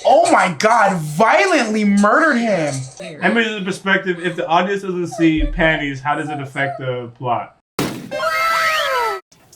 Oh my God, violently murdered him. I mean, in perspective, if the audience doesn't see panties, how does it affect the plot?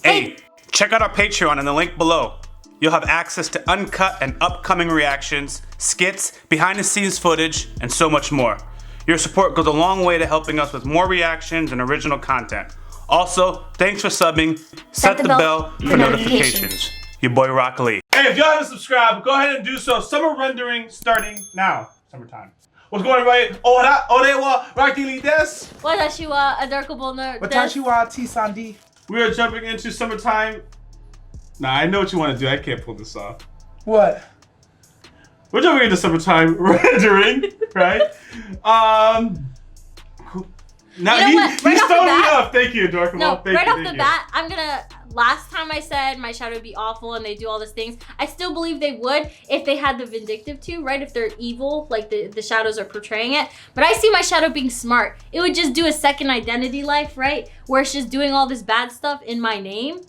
Hey, check out our Patreon in the link below. You'll have access to uncut and upcoming reactions, skits, behind-the-scenes footage, and so much more. Your support goes a long way to helping us with more reactions and original content. Also, thanks for subbing. Set the bell for notifications. Your boy YaBoyRockLee. Hey, if y'all haven't subscribed, go ahead and do so. Summer rendering starting now. Summertime. What's going on, everybody? Orewa Rocklee des. Watashi wa adorable no Watashi wa T-Sandi. We are jumping into summertime. Nah, I know what you want to do. I can't pull this off. What? We're jumping into summertime rendering, right? Now You know what? Right he's off the throwing me bat- off. Thank you, Dark. No, right off the bat, I'm gonna. Last time I said my shadow would be awful and they do all these things. I still believe they would if they had the vindictive too, right? If they're evil, like the shadows are portraying it. But I see my shadow being smart. It would just do a second identity life, right? Where it's just doing all this bad stuff in my name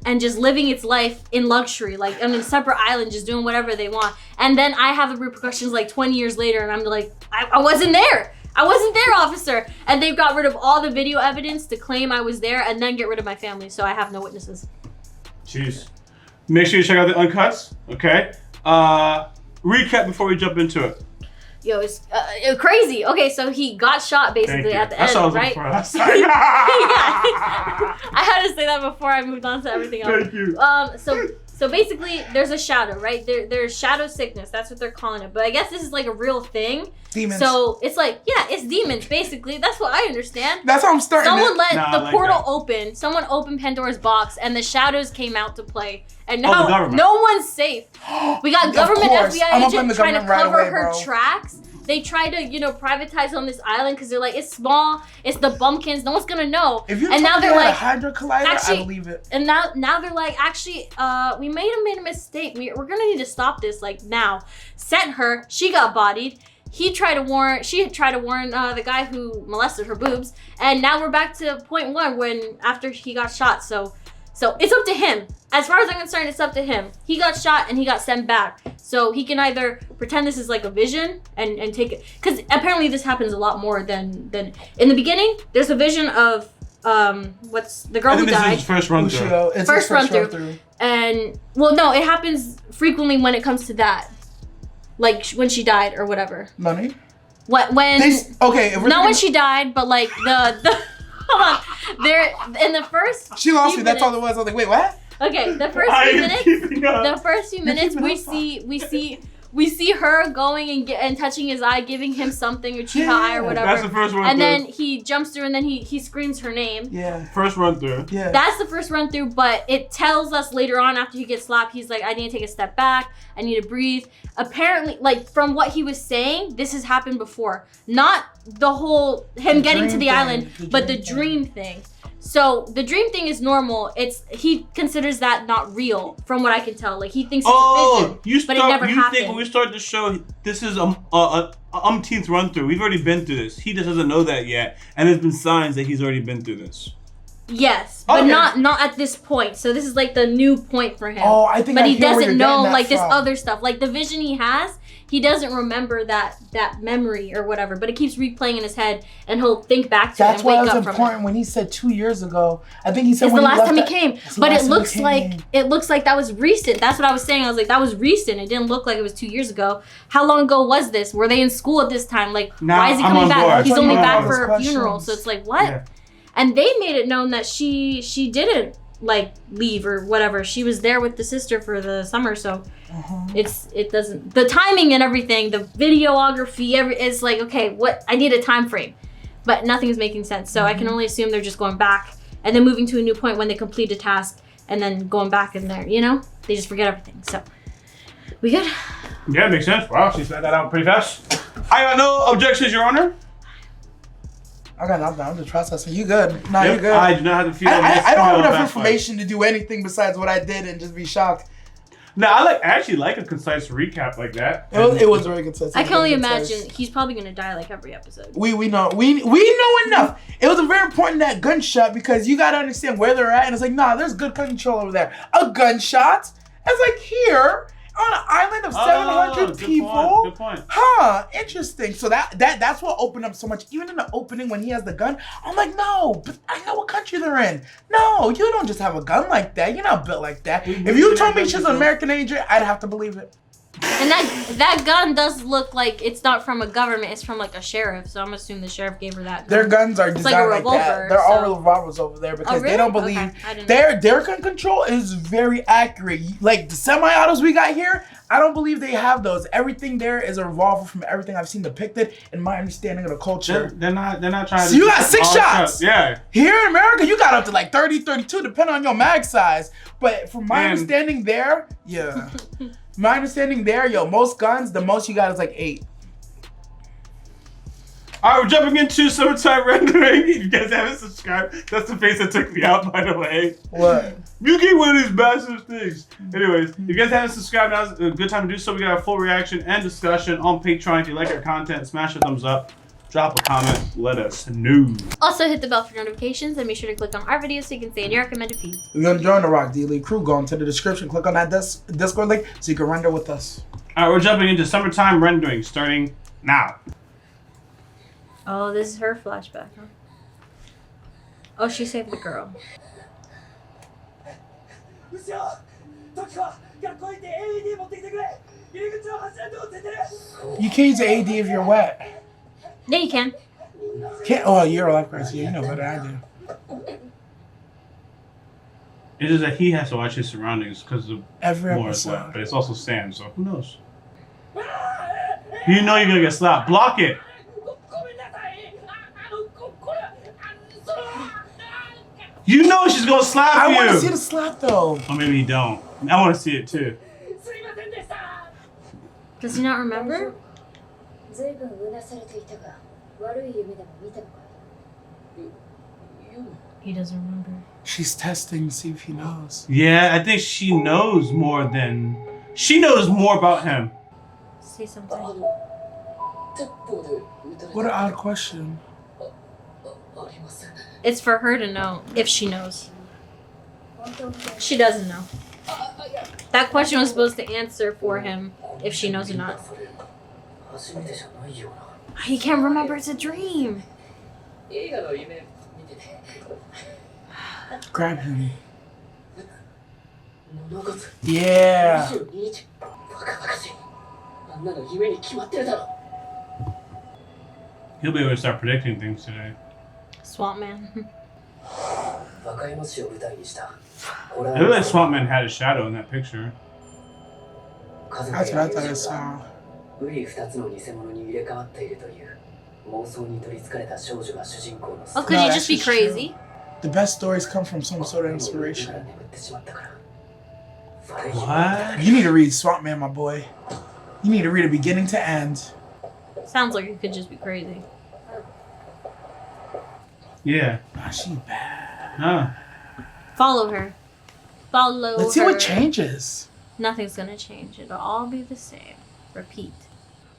and just living its life in luxury, like on a separate island, just doing whatever they want. And then I have the repercussions like 20 years later and I'm like, I wasn't there. I wasn't there, officer. And they got rid of all the video evidence to claim I was there and then get rid of my family. So I have no witnesses. Jeez. Make sure you check out the uncuts, okay? Recap before we jump into it. Yo, it's crazy. Okay, so he got shot basically at the end, right? I had to say that before I moved on to everything else. Thank you. So basically, there's a shadow, right? There's shadow sickness. That's what they're calling it. But I guess this is like a real thing. Demons. So it's like, yeah, it's demons, basically. That's what I understand. That's how I'm starting. Someone let the like portal that. open. Someone opened Pandora's box, and the shadows came out to play. And the now government. no one's safe. We got government course. FBI I'm gonna blame agent the trying to government right cover away, her bro. tracks. They try to, privatize on this island because they're like, it's small, it's the bumpkins, no one's gonna know. If you and now they're like, a Hydra Collider, actually- I believe it. and now they're like, actually, we made a mistake. We're gonna need to stop this like now. Sent her, she got bodied. She tried to warn the guy who molested her boobs, and now we're back to point one when after he got shot. So it's up to him. As far as I'm concerned, it's up to him. He got shot and he got sent back. So he can either pretend this is like a vision and take it. Because apparently this happens a lot more than in the beginning. There's a vision of what's the girl who died. This is first run through. Ushio, it's First his run through. And well, no, it happens frequently when it comes to that. Like when she died or whatever. Money? What when? Okay, if we're Not when she died, but like the hold on. There in the first. She lost few me. That's all it minutes- was. I was like, wait, what? Okay, the first I few am minutes. keeping up. The first few minutes, we see her going and touching his eye, giving him something or Chiha eye or whatever. That's the first run and through. then he jumps through and then he screams her name. Yeah. First run through. Yeah. That's the first run through, but it tells us later on after he gets slapped, he's like, I need to take a step back. I need to breathe. Apparently, like from what he was saying, this has happened before. Not the whole him getting to the island, but the dream thing. So the dream thing is normal. He considers that not real, from what I can tell. Like he thinks it's a vision, but it never happened. Think when we start the show, this is umpteenth run through. We've already been through this. He just doesn't know that yet, and there's been signs that he's already been through this. Yes, but not at this point. So this is like the new point for him. Oh, I think. But I he hear where doesn't you're know getting that like this from. other stuff, like the vision he has. He doesn't remember that memory or whatever, but it keeps replaying in his head, and he'll think back to That's it and why wake it up was from important it. when he said 2 years ago. I think he said It's when the last left time he that- came, it's the but last it time he looks like that was recent. That's what I was saying. I was like, that was recent. It didn't look like it was 2 years ago. How long ago was this? Were they in school at this time? Like, Now why is he I'm coming on back? board. He's only I'm on back board. for a Questions. funeral, so it's like what? Yeah. And they made it known that she didn't like leave or whatever. She was there with the sister for the summer, so it doesn't, the timing and everything, the videography, is like, okay, what, I need a time frame, but nothing is making sense. So I can only assume they're just going back and then moving to a new point when they complete a task and then going back in there, they just forget everything. So we good? Yeah, makes sense. Wow, she spat that out pretty fast. I got no objections, Your Honor. I got nothing. I'm just processing. You good? Nah, Yep, you good. I do not have to feel. I don't have enough information to do anything besides what I did and just be shocked. No, I actually like a concise recap like that. It was very consistent. I can only imagine he's probably gonna die like every episode. We know enough. It was very important, that gunshot, because you gotta understand where they're at, and it's like, nah, there's good control over there. A gunshot. It's like here. On an island of 700 good people? Good point. Huh, interesting. So that's what opened up so much. Even in the opening when he has the gun, I'm like, no, but I know what country they're in. No, you don't just have a gun like that. You're not built like that. If you told me she's an American agent, I'd have to believe it. And that gun does look like it's not from a government, it's from like a sheriff. So I'm assuming the sheriff gave her that gun. Their guns are designed like that. They're all revolvers over there because they don't believe their gun control is very accurate. Like the semi-autos we got here, I don't believe they have those. Everything there is a revolver from everything I've seen depicted in my understanding of the culture. They're not trying to. So you got 6 shots. Yeah. Here in America, you got up to like 30, 32, depending on your mag size. But from my understanding there, yeah. My understanding there, most guns, the most you got is like 8. Alright, we're jumping into summertime rendering. If you guys haven't subscribed, that's the face that took me out, by the way. What? You keep one of these massive things. Anyways, if you guys haven't subscribed, now's a good time to do so. We got a full reaction and discussion on Patreon. If you like our content, smash a thumbs up. Drop a comment, let us know. Also hit the bell for notifications and be sure to click on our videos so you can stay in your recommended feeds. If you're gonna join the Rock D League crew, go into the description, click on that Discord link so you can render with us. Alright, we're jumping into summertime rendering starting now. Oh, this is her flashback, huh? Oh, she saved the girl. You can't use the AD if you're wet. Yeah, you can. Can't. Oh, you're a lifeguard, so you know better than I do. It's just that he has to watch his surroundings because of Every more episode. wet, but it's also sand, so who knows? You know you're gonna get slapped. Block it. You know she's gonna slap you. I want to see the slap though. Or maybe you don't. I want to see it too. Does he not remember? He doesn't remember. She's testing to see if he knows. Yeah, I think she knows more than... She knows more about him. Say something. What an odd question. It's for her to know if she knows. She doesn't know. That question was supposed to answer for him if she knows or not. He can't remember, it's a dream. Grab him. Yeah. He'll be able to start predicting things today. Swamp Man. It looked like Swamp Man had a shadow in that picture. That's what I thought I saw. Oh, could he just be crazy? The best stories come from some sort of inspiration. What? You need to read Swamp Man, my boy. You need to read it beginning to end. Sounds like it could just be crazy. Yeah. Ah, she bad. Huh. Follow her. Follow her. Let's see what changes. Nothing's gonna change. It'll all be the same. Repeat.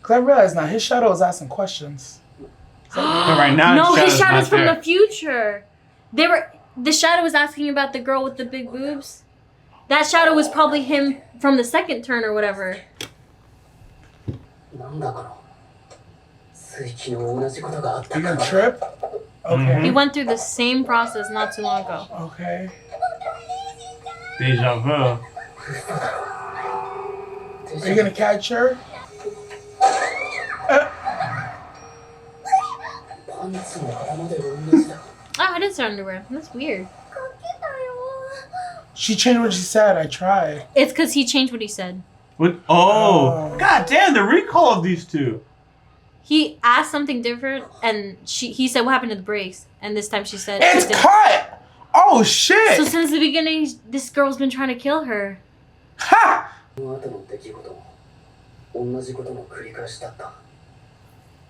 Cause I realized now his shadow is asking questions. But right now, No, his shadow's shadow's not from there. the future. The shadow was asking about the girl with the big boobs. That shadow was probably him from the second turn or whatever. You gonna trip? Okay. He went through the same process not too long ago. Okay. Deja vu. Are you gonna catch her? Oh, it is her underwear. That's weird. She changed what she said. I tried. It's because he changed what he said. What? Oh. God damn, the recall of these two. He asked something different, and he said, "What happened to the brakes?" And this time she said, It's "It didn't." cut! Oh shit! So since the beginning, this girl's been trying to kill her. Ha! I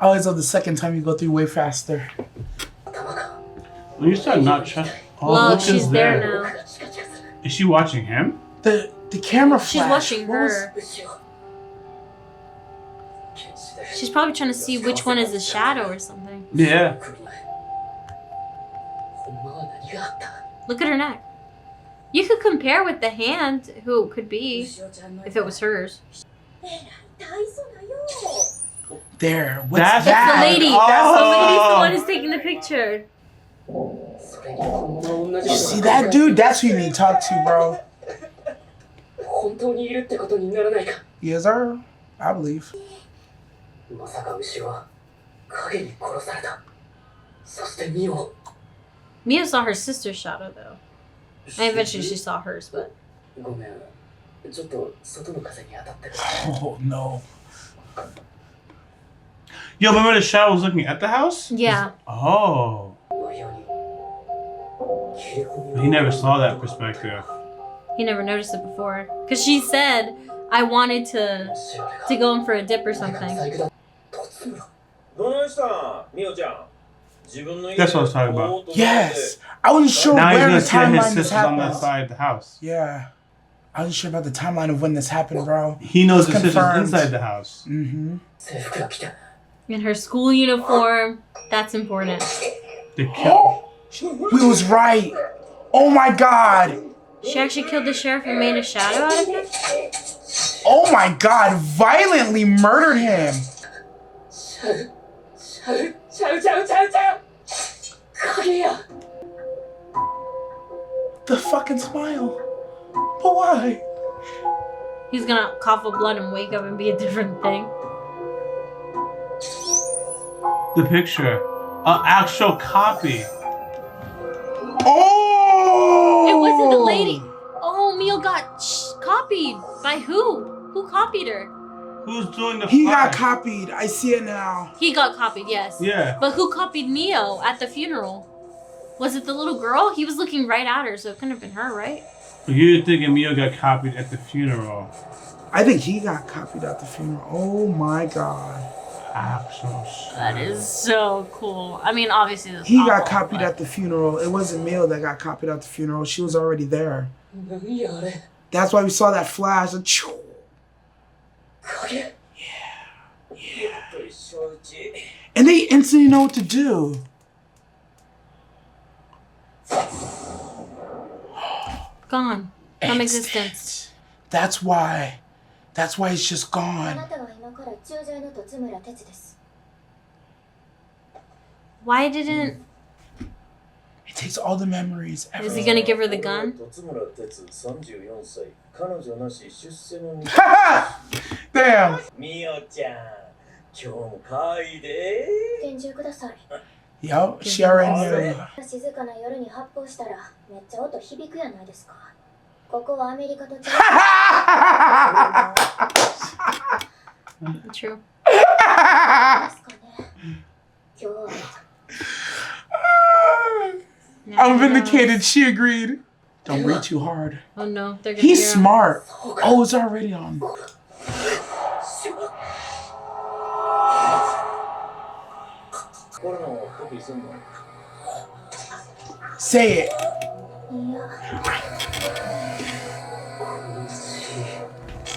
always love the second time you go through way faster. Well, you start not trust. Oh, Well, look she's who's there now. Is she watching him? The camera flash. She's watching What was- her. She's probably trying to see which one is the shadow or something. Yeah. Look at her neck. You could compare with the hand, who it could be, if it was hers. There. What's That's that? The lady. Oh. The lady's the one who's taking the picture. You see that dude? That's who you need to talk to, bro. Yes, sir. I believe. Mia saw her sister's shadow, though. And eventually she saw hers, but... Oh, no. Yo, remember the shadow was looking at the house? Yeah. Oh. He never saw that perspective. He never noticed it before. Because she said, I wanted to go in for a dip or something. That's what I was talking about. Yes. I wasn't sure Now where the he's gonna see his timeline this sisters on that happened. side of the house. Yeah. I wasn't sure about the timeline of when this happened, bro. He knows It's his sisters confirmed. inside the house. Mm-hmm. In her school uniform. That's important. They killed. We was right. Oh my god. She actually killed the sheriff and made a shadow out of him? Oh my god. Violently murdered him. The fucking smile. But why? He's gonna cough up blood and wake up and be a different thing. The picture. An actual copy. Oh! It wasn't the lady. Oh, Mio got copied. By who? Who copied her? Who's doing the He got fight? copied. I see it now. He got copied, yes. Yeah. But who copied Mio at the funeral? Was it the little girl? He was looking right at her, so it couldn't have been her, right? You're thinking Mio got copied at the funeral. I think he got copied at the funeral. Oh my god. Actual That is so cool. I mean, obviously this is He got awful, copied but- at the funeral. It wasn't Mio that got copied at the funeral. She was already there. That's why we saw that flash. Yeah. And they instantly know what to do. Gone. From Exit. existence. That's why. That's why it's just gone. Why didn't... It takes all the memories. Is he gonna give her the gun? Damn. Yo, she already knew. True. I'm vindicated. She agreed. Don't breathe too hard. Oh no, they're gonna He's hear him. smart. Oh, it's already on. Say it.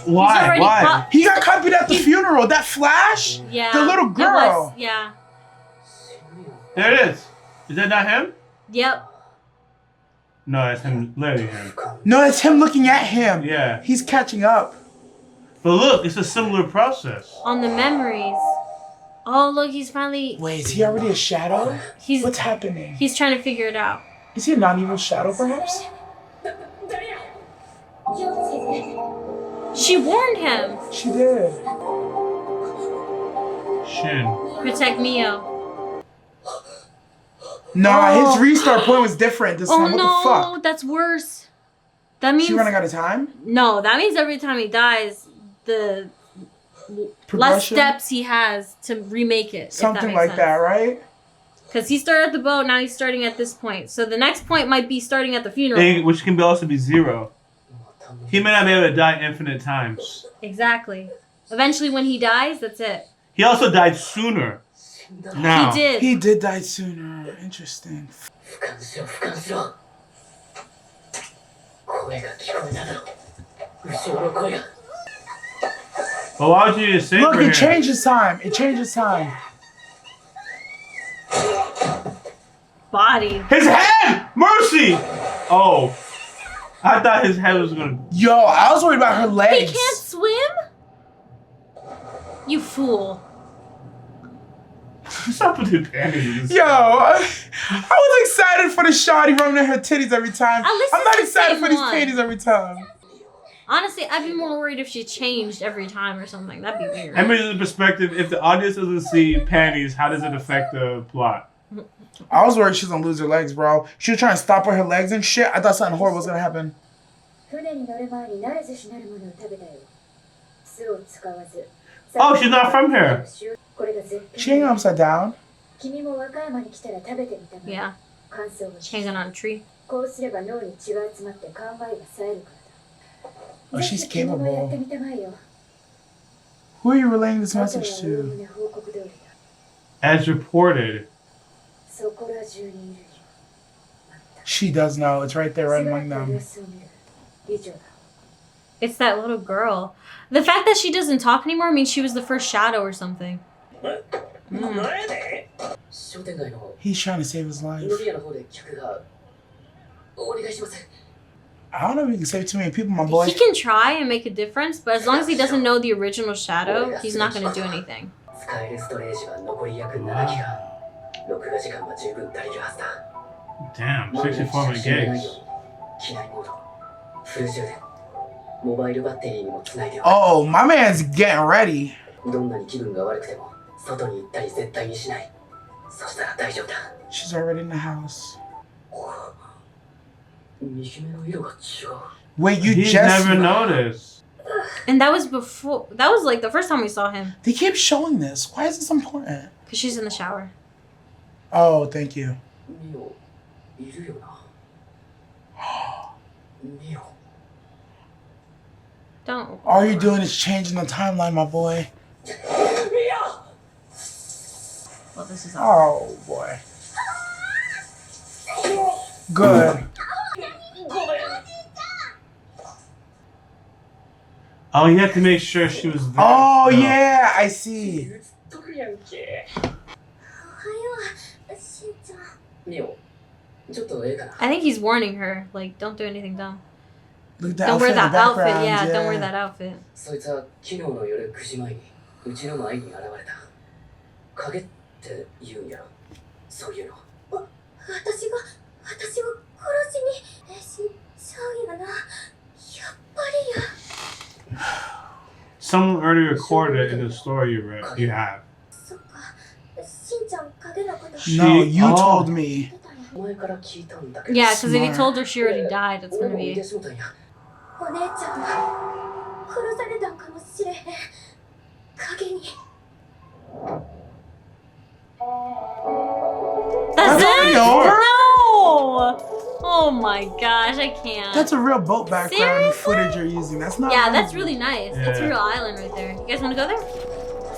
Why? already Why? caught- He got copied at the funeral. That flash? Yeah. The little it girl. was- yeah. There it is. Is that not him? Yep. No, that's him. Literally him. No, it's him looking at him. Yeah. He's catching up. But look, it's a similar process. On the memories. Oh look, he's finally. Wait, is he already a shadow? He's What's happening? he's trying to figure it out. Is he a non-evil shadow, perhaps? She warned him. She did. Shin. Protect Mio. Nah, Oh. his restart point was different this Oh time. What the no, fuck? that's worse. That means She running out of time? no. That means every time he dies, the less Progression? steps he has to remake it. Something like that, right? Because he started at the boat, now he's starting at this point. So the next point might be starting at the funeral. Which can also be 0. He may not be able to die infinite times. Exactly. Eventually, when he dies, that's it. He also died sooner. Now. He did. He did die sooner. Interesting. But why would you just say Look, for it him? changes time. It changes time. Body. His head! Mercy! Oh. I thought his head was gonna. Yo, I was worried about her legs. He can't swim? You fool. Stop with your panties. Yo, I was excited for the shawty running her titties every time. At least I'm it's not the excited same for these one. panties every time. Honestly, I'd be more worried if she changed every time or something. That'd be weird. I mean, in perspective, if the audience doesn't see panties, how does it affect the plot? I was worried she was gonna lose her legs, bro. She was trying to stop with her legs and shit. I thought something horrible was gonna happen. Oh, she's not from here. She hanging upside down. Yeah. Hanging on a tree. Oh, she's capable. Who are you relaying this message to? As reported. She does know. It's right there, right among them. It's that little girl. The fact that she doesn't talk anymore means she was the first shadow or something. He's trying to save his life. I don't know if you can save too many people, my boy. He can try and make a difference, but as long as he doesn't know the original shadow, he's not going to do anything. Damn, 64-minute gigs. Oh, my man's getting ready. She's already in the house. Wait, you He's just never noticed. And that was before. That was like the first time we saw him. They keep showing this. Why is this important? Because she's in the shower. Oh, thank you. Don't. All you're doing is changing the timeline, my boy. Well, this is. Oh boy. Good. Oh, you have to make sure she was there. Oh yeah, I see. I think he's warning her, like, don't do anything dumb. Look at that Don't wear outfit in that the outfit. background, Yeah, don't wear that outfit. Someone already recorded it in the story you have. No, you told me. Yeah, because if he Smart. told her she already died, it's gonna be. That's already it? over? No! Oh my gosh, I can't. That's a real boat background Seriously? footage you're using. That's not. Yeah, real. that's really nice. That's a Yeah. real island right there. You guys want to go there?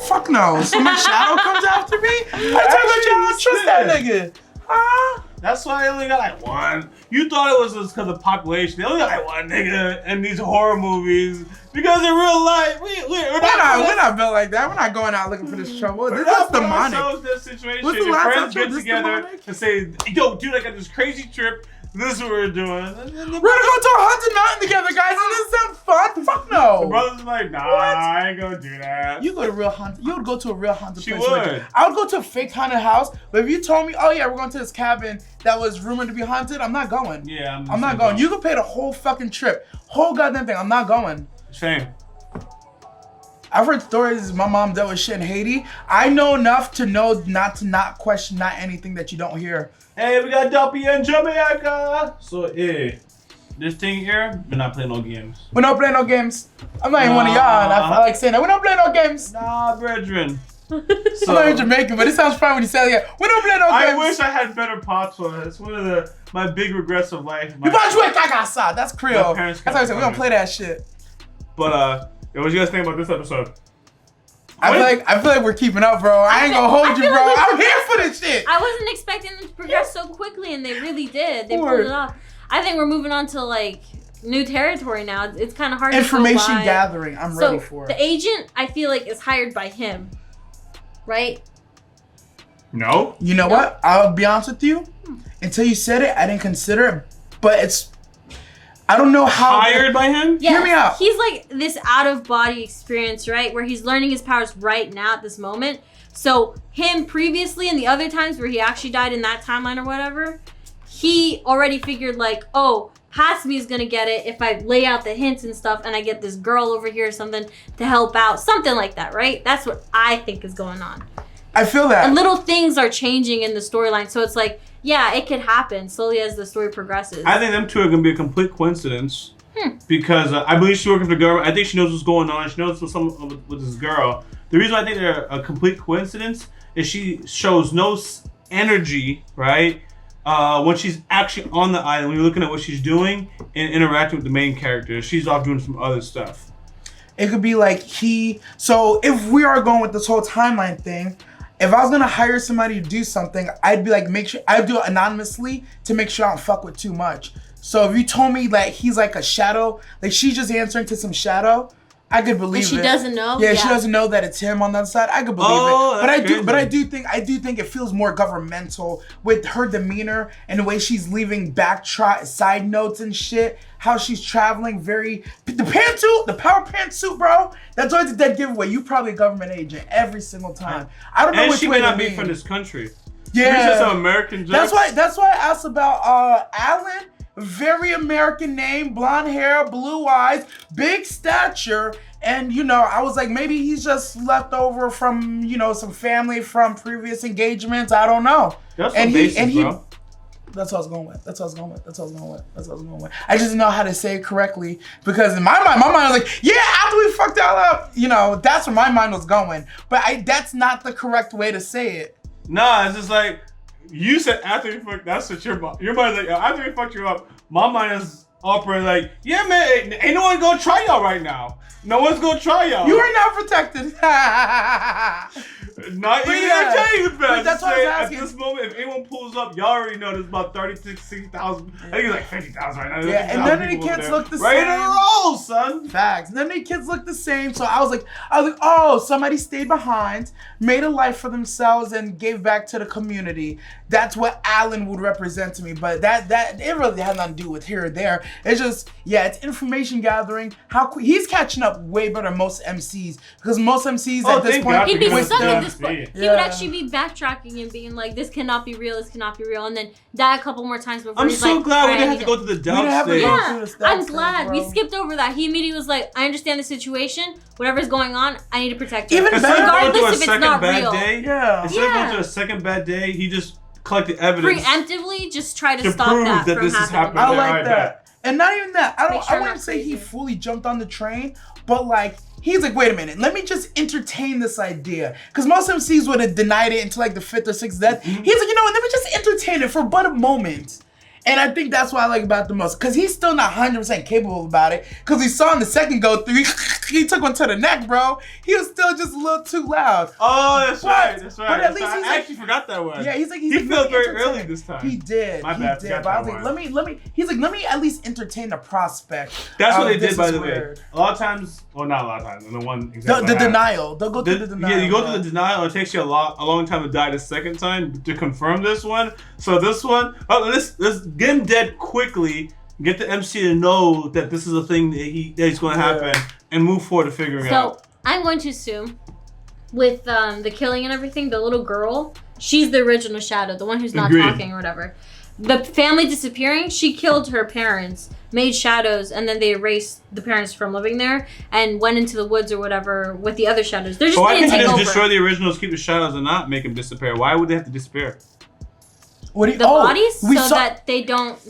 Fuck no. So my shadow comes after me? I told you I don't trust that nigga. Huh? That's why they only got like one. You thought it was just because of population. They only got like one nigga in these horror movies. Because in real life, we're not built like that. We're not going out looking for this trouble. This is demonic. Ourselves in this situation. What's the Your last friends episode? get This together demonic? and say, yo, dude, I got this crazy trip. This is what we're doing. We're gonna go to a haunted mountain together, guys. Doesn't this sound fun? Fuck The no. brother's like, nah, I ain't gonna do that. You go to real haunted. You would go to a real haunted She place. would. I would go to a fake haunted house. But if you told me, oh yeah, we're going to this cabin that was rumored to be haunted, I'm not going. Yeah, I'm not going. You could pay the whole fucking trip, whole goddamn thing. I'm not going. Shame. I've heard stories. My mom dealt with shit in Haiti. I know enough to know not to not question not anything that you don't hear. Hey, we got Duppy and Jamaica. So, this thing here, we're not playing no games. We don't play no games. I'm not even one of y'all, and I like saying that. We don't play no games. Nah, brethren. I'm not even Jamaican, but it sounds fun when you say it. Yeah, we don't play no games. I wish I had better pops for it. It's one of my big regrets of life. You bought you a cagasa. That's Creole. My parents That's how I said we don't kept play that shit. But what do you guys think about this episode? I feel like we're keeping up, bro. I ain't gonna hold you, feel bro. like I'm here for this shit. I wasn't expecting them to progress so quickly, and they really did. They pulled Word. it off. I think we're moving on to like new territory now. It's kind of hard Information to go by. gathering. I'm So ready for the it. agent, I feel like, is hired by him, right? No. You know what? I'll be honest with you. Until you said it, I didn't consider it. But I don't know how. Hired by him? Yeah, hear me out. He's like this out of body experience, right? Where he's learning his powers right now at this moment. So him previously and the other times where he actually died in that timeline or whatever, he already figured like, oh, Hasbi is gonna get it if I lay out the hints and stuff, and I get this girl over here or something to help out, something like that, right? That's what I think is going on. I feel that. And little things are changing in the storyline, so it's like, yeah, it could happen slowly as the story progresses. I think them two are gonna be a complete coincidence because I believe she's working for the government. I think she knows what's going on. She knows what's with this girl. The reason why I think they're a complete coincidence is she shows no energy, right? When she's actually on the island, when you're looking at what she's doing and interacting with the main character, she's off doing some other stuff. It could be like so if we are going with this whole timeline thing, if I was gonna hire somebody to do something, I'd be like, make sure I'd do it anonymously to make sure I don't fuck with too much. So if you told me like he's like a shadow, like she's just answering to some shadow, I could believe it. And she doesn't know? Yeah, she doesn't know that it's him on the other side. I could believe it. But I do think it feels more governmental with her demeanor and the way she's leaving side notes and shit. How she's traveling the pantsuit, the power pantsuit, bro. That's always a dead giveaway. You probably a government agent every single time. I don't know which she way may not to be lean. from this country. Yeah. Maybe some American jokes. That's why I asked about Alan. Very American name, blonde hair, blue eyes, big stature, and I was like, maybe he's just left over from some family from previous engagements. I don't know. That's bro. That's what I was going with. I just didn't know how to say it correctly because in my mind was like, yeah, after we fucked y'all up, that's where my mind was going. But that's not the correct way to say it. Nah, it's just like. You said after we fucked, that's what your mind's like, after we fucked you up, my mind is operating like, yeah, man, ain't no one gonna try y'all right now. No one's gonna try y'all. You are not protected. Not even I tell you, man. That's what I was asking. At this moment, if anyone pulls up, y'all already know there's about 60,000. I think it's like 50,000 right now. Yeah, and none of the kids look the same. Right in a row, son. Facts. None of the kids look the same. So I was like, oh, somebody stayed behind, made a life for themselves, and gave back to the community. That's what Alan would represent to me. But that it really had nothing to do with here or there. It's just, it's information gathering. He's catching up way better than most MCs because most MCs at this point he'd be stuck at this point. He would actually be backtracking and being like, this cannot be real, and then die a couple more times before. I'm so glad we didn't have to go to the doubt stage. Yeah, I'm glad we skipped over that. He immediately was like, I understand the situation. Whatever's going on, I need to protect you. Even regardless if it's not real. Instead of going to a second bad day, he just collected evidence. Preemptively, just try to stop that from happening. I like that. And not even that. I wouldn't say he fully jumped on the train, but like, he's like, wait a minute, let me just entertain this idea. Because most MCs would have denied it until like the 5th or 6th death. He's like, let me just entertain it for but a moment. And I think that's what I like about the most. Because he's still not 100% capable about it. Because we saw in the second go through, he took one to the neck, bro. He was still just a little too loud. Oh, that's right. But at least I actually forgot that one. Yeah, he felt very early this time. He did. My bad. But I was like, let me at least entertain the prospect. That's what they did, by the way. A lot of times, well, not a lot of times. And the one example the denial. They'll go through the denial. Yeah, you go through the denial. It takes you a long time to die the second time to confirm this one. So this one, let's get him dead quickly. Get the MC to know that this is a thing that he's going to happen, and move forward to figuring it out. So I'm going to assume, with the killing and everything, the little girl, she's the original Shadow, the one who's not talking or whatever. The family disappearing, she killed her parents, made shadows, and then they erased the parents from living there and went into the woods or whatever with the other shadows. They're just why going to can't take you over. just destroy the originals, keep the shadows, and not make them disappear? Why would they have to disappear? Bodies that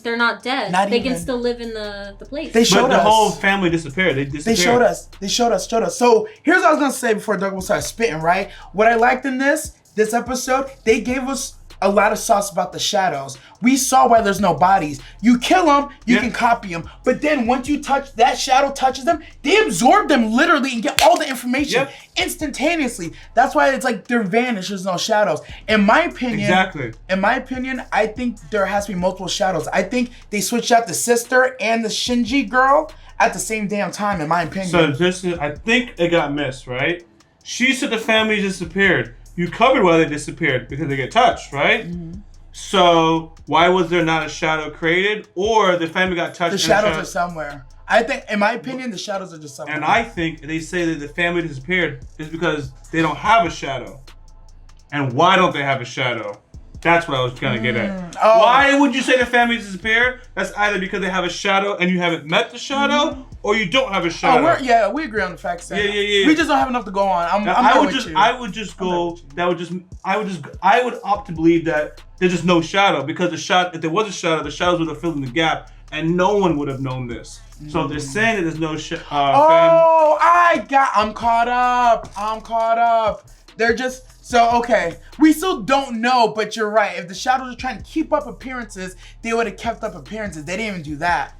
they're not dead. They can still live in the place. They showed but the whole family disappeared. They disappeared. They showed us. So here's what I was gonna say before Douglas started spitting, right? What I liked in this episode, they gave us a lot of sauce about the shadows. We saw why there's no bodies. You kill them, you can copy them. But then once that shadow touches them, they absorb them literally and get all the information instantaneously. That's why it's like they're vanished. There's no shadows. In my opinion, I think there has to be multiple shadows. I think they switched out the sister and the Shinji girl at the same damn time, in my opinion. So I think it got missed, right? She said the family disappeared. You covered why they disappeared because they get touched, right? Mm-hmm. So why was there not a shadow created, or the family got touched? The shadows are somewhere. I think, in my opinion, the shadows are just somewhere. And I think they say that the family disappeared is because they don't have a shadow. And why don't they have a shadow? That's what I was trying to get at. Oh. Why would you say the family disappeared? That's either because they have a shadow and you haven't met the shadow, or you don't have a shadow. We agree on the facts. Yeah. We just don't have enough to go on. I would opt to believe that there's just no shadow, because if there was a shadow, the shadows would have filled in the gap, and no one would have known this. So if they're saying that there's no I'm caught up. They're just. So, okay, we still don't know, but you're right. If the shadows are trying to keep up appearances, they would have kept up appearances. They didn't even do that.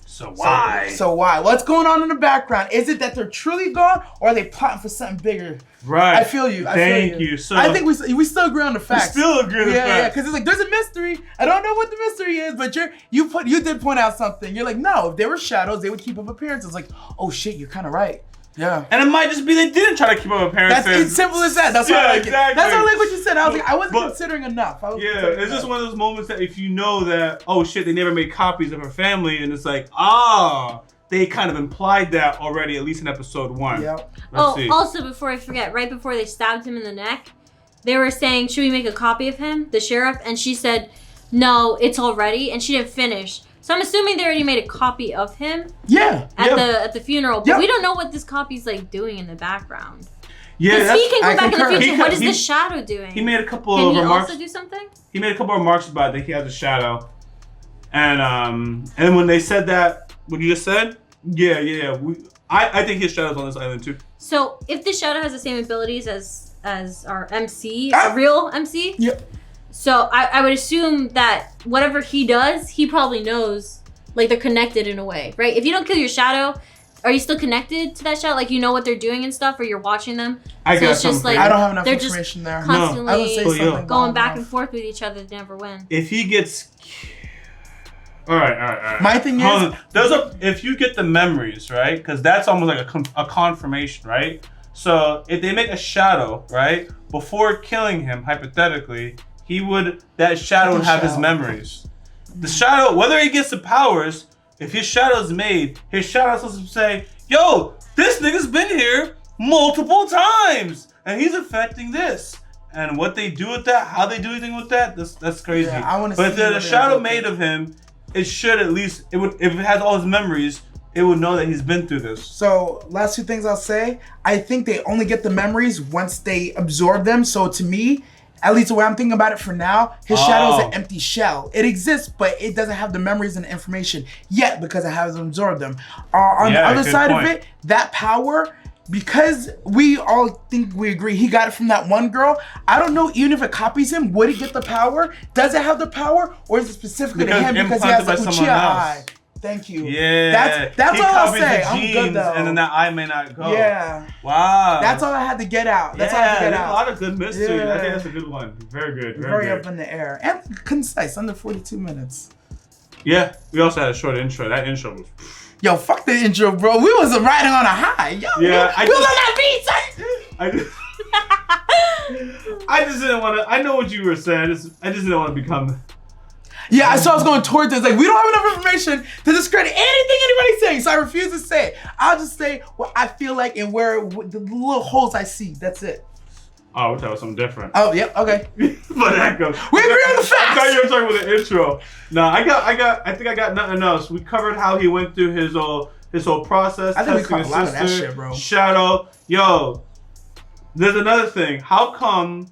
So why? So why? What's going on in the background? Is it that they're truly gone, or are they plotting for something bigger? Right. I feel you. Thank you. So I think we still agree on the facts. We still agree on the facts. Yeah, because it's like, there's a mystery. I don't know what the mystery is, but you did point out something. You're like, no, if they were shadows, they would keep up appearances. Like, oh shit, you're kind of right. Yeah. And it might just be they didn't try to keep up appearances. It's simple as that. That's why I like exactly. it. That's why I like what you said. I was like, I wasn't considering enough. It's just one of those moments that if you know that, oh shit, they never made copies of her family, and it's like, they kind of implied that already, at least in episode 1. Yep. Let's see. Also, before I forget, right before they stabbed him in the neck, they were saying, should we make a copy of him, the sheriff? And she said, no, it's already, and she didn't finish. So I'm assuming they already made a copy of him. Yeah. At the funeral, but we don't know what this copy's like doing in the background. Yeah, because he can go back in the future. What is the shadow doing? He made a couple of remarks. Can he also do something? He made a couple of remarks about that he has a shadow, and when they said that, what you just said, I think his shadow's on this island too. So if the shadow has the same abilities as our MC, a real MC. Yep. So I would assume that whatever he does, he probably knows, like they're connected in a way, right? If you don't kill your shadow, are you still connected to that shadow? Like you know what they're doing and stuff, or you're watching them? I so it's just like I don't have enough they're information just there. constantly going back and forth with each other to never win. If he gets, all right. My thing is, if you get the memories, right? Because that's almost like a confirmation, right? So if they make a shadow, right, before killing him, hypothetically, that shadow would have his memories. The shadow, whether he gets the powers, if his shadow is made, his shadow is supposed to say, yo, this nigga's been here multiple times, and he's affecting this. And what they do with that, how they do anything with that, that's crazy. Yeah, I wanna but if there's a see shadow made of him, it should at least, if it has all his memories, it would know that he's been through this. So, last 2 things I'll say, I think they only get the memories once they absorb them. So to me, at least the way I'm thinking about it for now, his shadow is an empty shell. It exists, but it doesn't have the memories and the information yet because it hasn't absorbed them. On the other side of it, that power, because we all think we agree he got it from that one girl, I don't know even if it copies him, would he get the power? Does it have the power? Or is it specifically to him because he has the Uchiha eye? Thank you. Yeah. That's all I'll say. I'm good though. And then that eye may not go. Yeah. Wow. That's all I had to get out. That's all I had to get out. A lot of good mystery. Yeah. I think that's a good one. Very good. Very up in the air. And concise, under 42 minutes. Yeah. We also had a short intro. That intro was... Yo, fuck the intro, bro. We was riding on a high. Yo, yeah, we was on that beat, I just didn't want to... I know what you were saying. I just didn't want to become... Yeah, I saw I was going towards this. Like, we don't have enough information to discredit anything anybody's saying, so I refuse to say it. I'll just say what I feel like and where the little holes I see. That's it. Oh, we're talking about something different. Oh, yep, okay. But that goes. We agree on the facts. I thought you were talking about the intro. No, I think I got nothing else. We covered how he went through his whole process. I think we covered a lot of that shit, bro. Shadow. Yo, there's another thing. How come?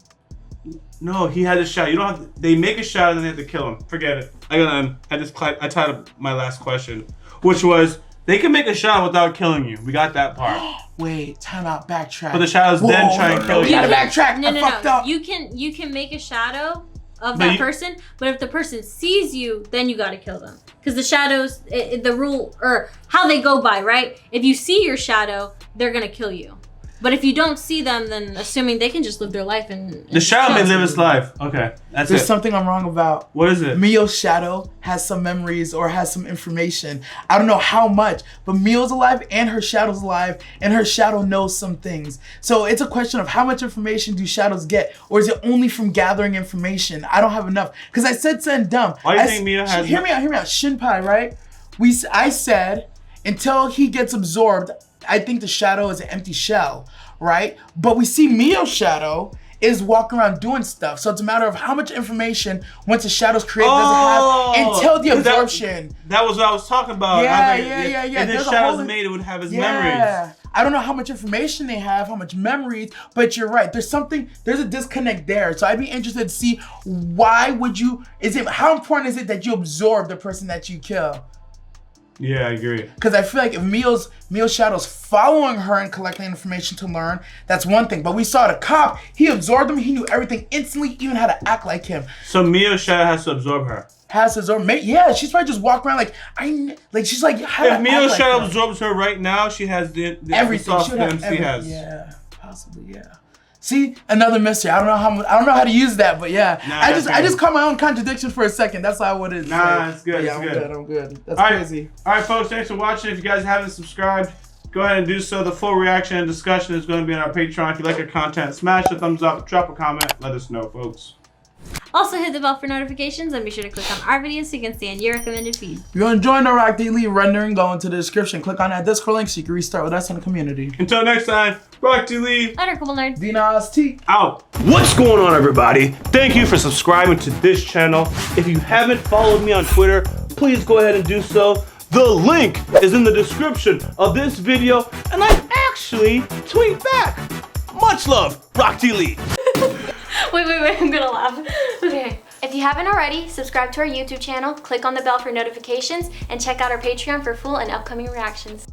No, he had a shadow. You don't have to, they make a shadow and then they have to kill him. Forget it. I tied up my last question, which was they can make a shadow without killing you. We got that part. Wait, time out, backtrack. But the shadows then try and kill you. You gotta backtrack. No. You can make a shadow of that person, but if the person sees you, then you gotta kill them. Because the shadows, the rule or how they go by, right? If you see your shadow, they're gonna kill you. But if you don't see them, then assuming they can just live their life and the shadow may live its life. Okay, that's There's something I'm wrong about. What is it? Mio's shadow has some memories or has some information. I don't know how much, but Mio's alive and her shadow's alive, and her shadow knows some things. So it's a question of how much information do shadows get, or is it only from gathering information? I don't have enough. Because I said something dumb. Why do you think Mio has... Hear me out. Shinpai, right? I said, until he gets absorbed, I think the shadow is an empty shell, right? But we see Mio's shadow is walking around doing stuff. So it's a matter of how much information once the shadow's created doesn't have until the absorption. That was what I was talking about. Yeah. If the shadow's made, it would have his memories. I don't know how much information they have, how much memories, but you're right. There's a disconnect there. So I'd be interested to see how important is it that you absorb the person that you kill? Yeah, I agree. Because I feel like if Mio's shadow's following her and collecting information to learn, that's one thing. But we saw the cop, he absorbed him, he knew everything instantly, even how to act like him. So Mio's shadow has to absorb her. Yeah, she's probably just walking around she's like, how if Mio's shadow absorbs her right now, she has the everything she has. Yeah, possibly, yeah. See, another mystery. I don't know how to use that, but yeah. I just caught my own contradiction for a second. That's how it is. Nah, it's good. Yeah, it's I'm good. That's crazy. All right, folks. Thanks for watching. If you guys haven't subscribed, go ahead and do so. The full reaction and discussion is going to be on our Patreon. If you like our content, smash the thumbs up, drop a comment, let us know, folks. Also hit the bell for notifications and be sure to click on our videos so you can stay on your recommended feed. If you're enjoying the YaBoyRockLee rendering, go into the description. Click on that Discord link so you can restart with us in the community. Until next time, YaBoyRockLee. Later, couple nerds. DNAS Out. What's going on, everybody? Thank you for subscribing to this channel. If you haven't followed me on Twitter, please go ahead and do so. The link is in the description of this video, and I actually tweet back. Much love, YaBoyRockLee. Wait, I'm gonna laugh. Okay. If you haven't already, subscribe to our YouTube channel, click on the bell for notifications, and check out our Patreon for full and upcoming reactions.